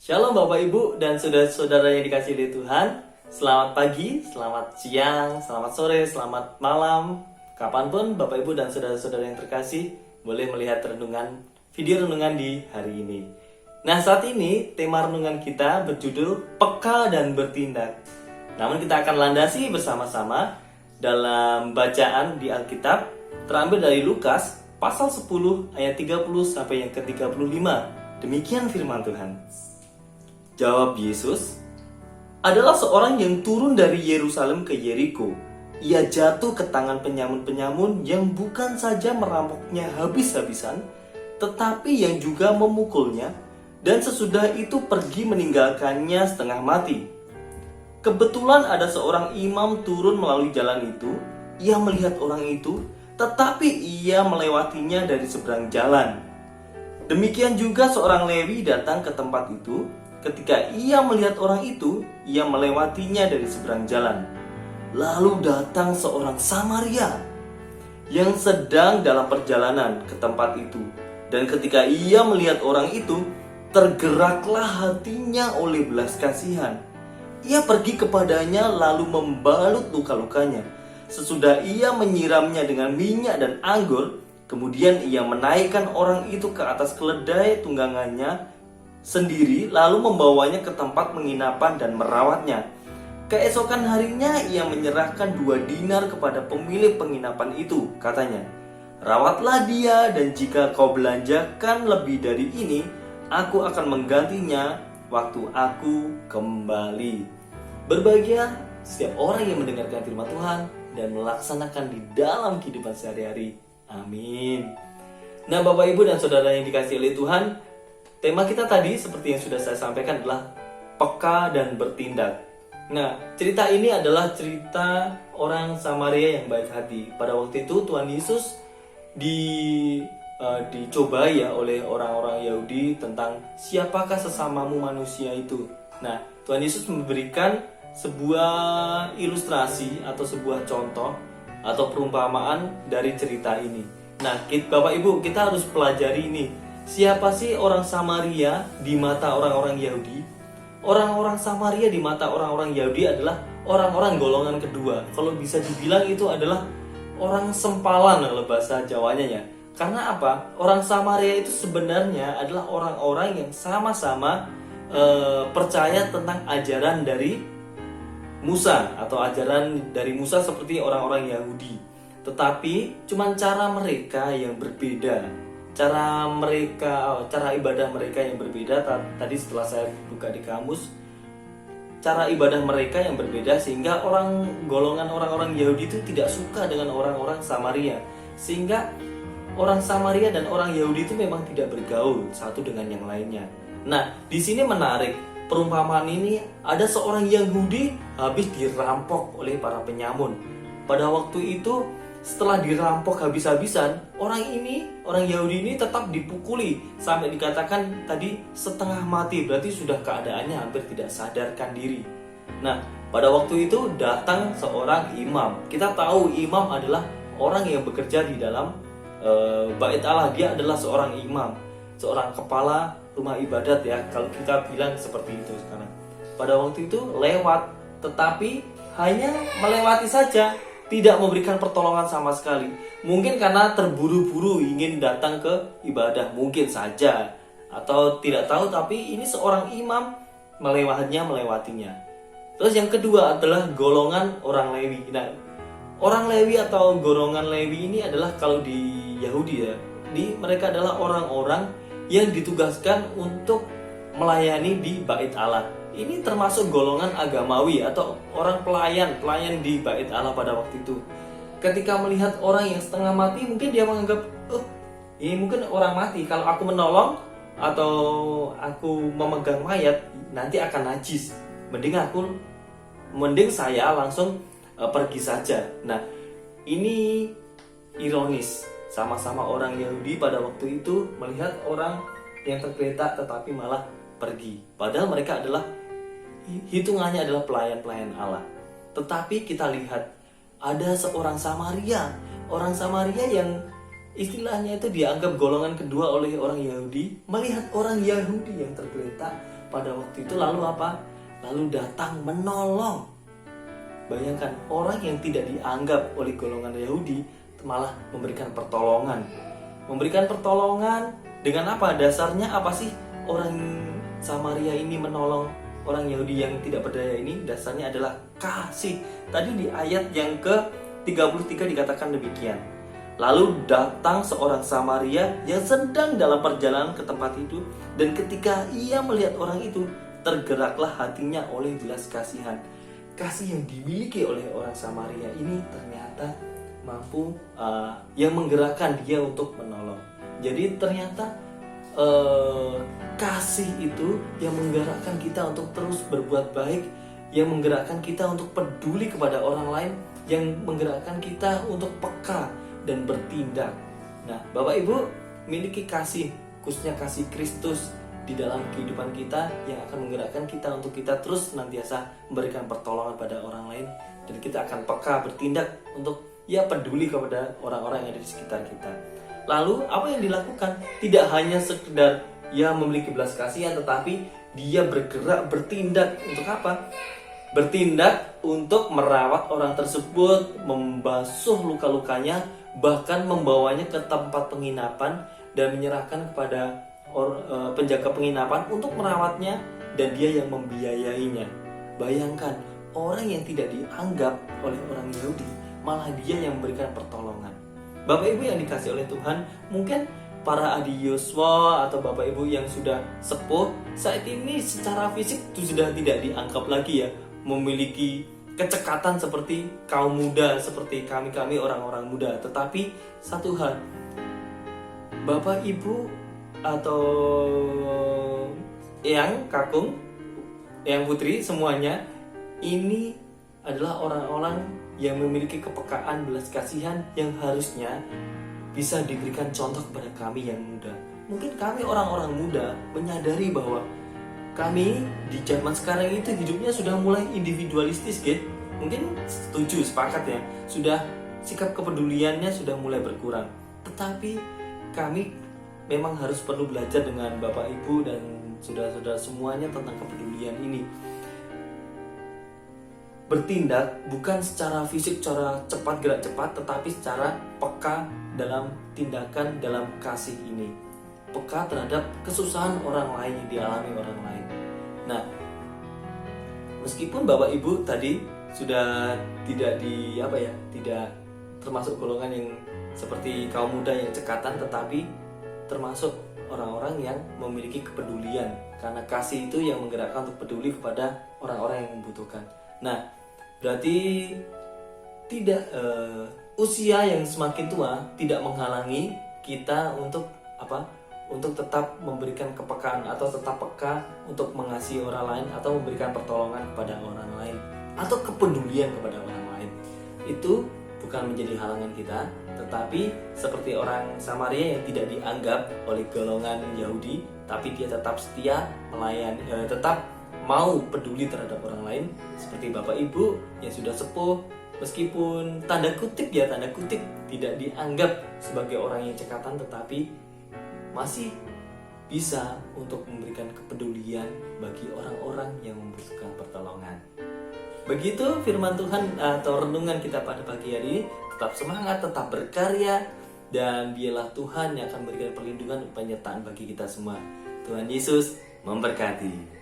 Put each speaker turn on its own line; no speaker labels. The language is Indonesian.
Shalom Bapak Ibu dan saudara-saudara yang dikasihi oleh Tuhan. Selamat pagi, selamat siang, selamat sore, selamat malam. Kapanpun Bapak Ibu dan saudara-saudara yang terkasih boleh melihat video renungan di hari ini. Nah, saat ini tema renungan kita berjudul Peka dan Bertindak. Namun kita akan landasi bersama-sama dalam bacaan di Alkitab terambil dari Lukas pasal 10 ayat 30 sampai yang ke-35. Demikian firman Tuhan. Jawab Yesus, adalah seorang yang turun dari Yerusalem ke Yeriko. Ia jatuh ke tangan penyamun-penyamun yang bukan saja merampoknya habis-habisan, tetapi yang juga memukulnya, dan sesudah itu pergi meninggalkannya setengah mati. Kebetulan ada seorang imam turun melalui jalan itu. Ia melihat orang itu, tetapi ia melewatinya dari seberang jalan. Demikian juga seorang Lewi datang ke tempat itu. Ketika ia melihat orang itu, ia melewatinya dari seberang jalan. Lalu datang seorang Samaria yang sedang dalam perjalanan ke tempat itu. Dan ketika ia melihat orang itu, tergeraklah hatinya oleh belas kasihan. Ia pergi kepadanya lalu membalut luka-lukanya. Sesudah ia menyiramnya dengan minyak dan anggur, kemudian ia menaikkan orang itu ke atas keledai tunggangannya sendiri, lalu membawanya ke tempat penginapan dan merawatnya. Keesokan harinya ia menyerahkan 2 dinar kepada pemilik penginapan itu. Katanya, rawatlah dia, dan jika kau belanjakan lebih dari ini, aku akan menggantinya waktu aku kembali. Berbahagia setiap orang yang mendengarkan firman Tuhan dan melaksanakan di dalam kehidupan sehari-hari. Amin. Nah, Bapak Ibu dan Saudara yang dikasihi oleh Tuhan, tema kita tadi seperti yang sudah saya sampaikan adalah peka dan bertindak. Nah, cerita ini adalah cerita orang Samaria yang baik hati. Pada waktu itu Tuhan Yesus dicobai ya oleh orang-orang Yahudi tentang siapakah sesamamu manusia itu. Nah, Tuhan Yesus memberikan sebuah ilustrasi atau sebuah contoh atau perumpamaan dari cerita ini. Nah, Bapak Ibu, kita harus pelajari ini. Siapa sih orang Samaria di mata orang-orang Yahudi? Orang-orang Samaria di mata orang-orang Yahudi adalah orang-orang golongan kedua. Kalau bisa dibilang itu adalah orang sempalan kalau bahasa Jawanya ya. Karena apa? Orang Samaria itu sebenarnya adalah orang-orang yang sama-sama percaya tentang ajaran dari Musa atau ajaran dari Musa seperti orang-orang Yahudi. Tetapi cuma cara mereka yang berbeda. Cara ibadah mereka yang berbeda. Tadi setelah saya buka di kamus, cara ibadah mereka yang berbeda, sehingga golongan orang-orang Yahudi itu tidak suka dengan orang-orang Samaria. Sehingga orang Samaria dan orang Yahudi itu memang tidak bergaul satu dengan yang lainnya. Nah, di sini menarik perumpamaan ini. Ada seorang Yahudi habis dirampok oleh para penyamun. Pada waktu itu, setelah dirampok habis-habisan, orang Yahudi ini tetap dipukuli sampai dikatakan tadi setengah mati, berarti sudah keadaannya hampir tidak sadarkan diri. Nah, pada waktu itu datang seorang imam. Kita tahu imam adalah orang yang bekerja di dalam bait Allah. Dia adalah seorang imam, seorang kepala rumah ibadat ya, kalau kita bilang seperti itu sekarang. Pada waktu itu lewat, tetapi hanya melewati saja, tidak memberikan pertolongan sama sekali. Mungkin karena terburu-buru ingin datang ke ibadah, mungkin saja, atau tidak tahu. Tapi ini seorang imam melewatinya. Terus yang kedua adalah golongan orang Lewi. Nah, orang Lewi atau golongan Lewi ini adalah kalau di Yahudi ya, mereka adalah orang-orang yang ditugaskan untuk melayani di bait Allah. Ini termasuk golongan agamawi atau orang pelayan di bait Allah pada waktu itu. Ketika melihat orang yang setengah mati, mungkin dia menganggap, ini mungkin orang mati. Kalau aku menolong atau aku memegang mayat, nanti akan najis. Mending saya langsung pergi saja. Nah, ini ironis. Sama-sama orang Yahudi pada waktu itu melihat orang yang tergeletak tetapi malah pergi. Padahal mereka hitungannya adalah pelayan-pelayan Allah. Tetapi kita lihat ada seorang Samaria. Orang Samaria yang istilahnya itu dianggap golongan kedua oleh orang Yahudi, melihat orang Yahudi yang tergeletak, pada waktu itu lalu apa? Lalu datang menolong. Bayangkan, orang yang tidak dianggap oleh golongan Yahudi malah memberikan pertolongan. Memberikan pertolongan dengan apa? Dasarnya apa sih orang Samaria ini menolong orang Yahudi yang tidak berdaya ini? Dasarnya adalah kasih. Tadi di ayat yang ke-33 dikatakan demikian. Lalu datang seorang Samaria yang sedang dalam perjalanan ke tempat itu, dan ketika ia melihat orang itu, tergeraklah hatinya oleh belas kasihan. Kasih yang dimiliki oleh orang Samaria ini ternyata mampu yang menggerakkan dia untuk menolong. Jadi ternyata kasih itu yang menggerakkan kita untuk terus berbuat baik, yang menggerakkan kita untuk peduli kepada orang lain, yang menggerakkan kita untuk peka dan bertindak. Nah, Bapak Ibu miliki kasih, khususnya kasih Kristus di dalam kehidupan kita yang akan menggerakkan kita untuk kita terus senantiasa memberikan pertolongan pada orang lain, dan kita akan peka bertindak untuk peduli kepada orang-orang yang ada di sekitar kita. Lalu apa yang dilakukan? Tidak hanya sekedar memiliki belas kasihan, tetapi dia bergerak bertindak untuk apa? Bertindak untuk merawat orang tersebut, membasuh luka-lukanya, bahkan membawanya ke tempat penginapan dan menyerahkan kepada penjaga penginapan untuk merawatnya, dan dia yang membiayainya. Bayangkan, orang yang tidak dianggap oleh orang Yahudi malah dia yang memberikan pertolongan. Bapak Ibu yang dikasih oleh Tuhan, mungkin para adik Yosua atau Bapak Ibu yang sudah sepuh saat ini secara fisik itu sudah tidak dianggap lagi memiliki kecekatan seperti kaum muda, seperti kami orang-orang muda. Tetapi satu hal, Bapak Ibu atau Eyang, Kakung, Eyang Putri, semuanya ini adalah orang-orang yang memiliki kepekaan belas kasihan yang harusnya bisa diberikan contoh kepada kami yang muda. Mungkin kami orang-orang muda menyadari bahwa kami di zaman sekarang itu hidupnya sudah mulai individualistis, gitu. Mungkin setuju, sepakat sudah sikap kepeduliannya sudah mulai berkurang. Tetapi kami memang harus perlu belajar dengan Bapak Ibu dan saudara-saudara semuanya tentang kepedulian ini. Bertindak bukan secara fisik, secara cepat, gerak cepat, tetapi secara peka dalam tindakan, dalam kasih ini. Peka terhadap kesusahan orang lain yang dialami orang lain. Nah, meskipun Bapak Ibu tadi sudah tidak tidak termasuk golongan yang seperti kaum muda yang cekatan, tetapi termasuk orang-orang yang memiliki kepedulian, karena kasih itu yang menggerakkan untuk peduli kepada orang-orang yang membutuhkan. Nah, berarti tidak usia yang semakin tua tidak menghalangi kita untuk untuk tetap memberikan kepekaan atau tetap peka untuk mengasihi orang lain atau memberikan pertolongan kepada orang lain atau kepedulian kepada orang lain. Itu bukan menjadi halangan kita, tetapi seperti orang Samaria yang tidak dianggap oleh golongan Yahudi, tapi dia tetap setia melayani, tetap mau peduli terhadap orang lain. Seperti Bapak Ibu yang sudah sepuh, meskipun tanda kutip tidak dianggap sebagai orang yang cekatan, tetapi masih bisa untuk memberikan kepedulian bagi orang-orang yang membutuhkan pertolongan. Begitu firman Tuhan atau renungan kita pada pagi hari ini. Tetap semangat, tetap berkarya, dan biarlah Tuhan yang akan memberikan perlindungan dan penyertaan bagi kita semua. Tuhan Yesus memberkati.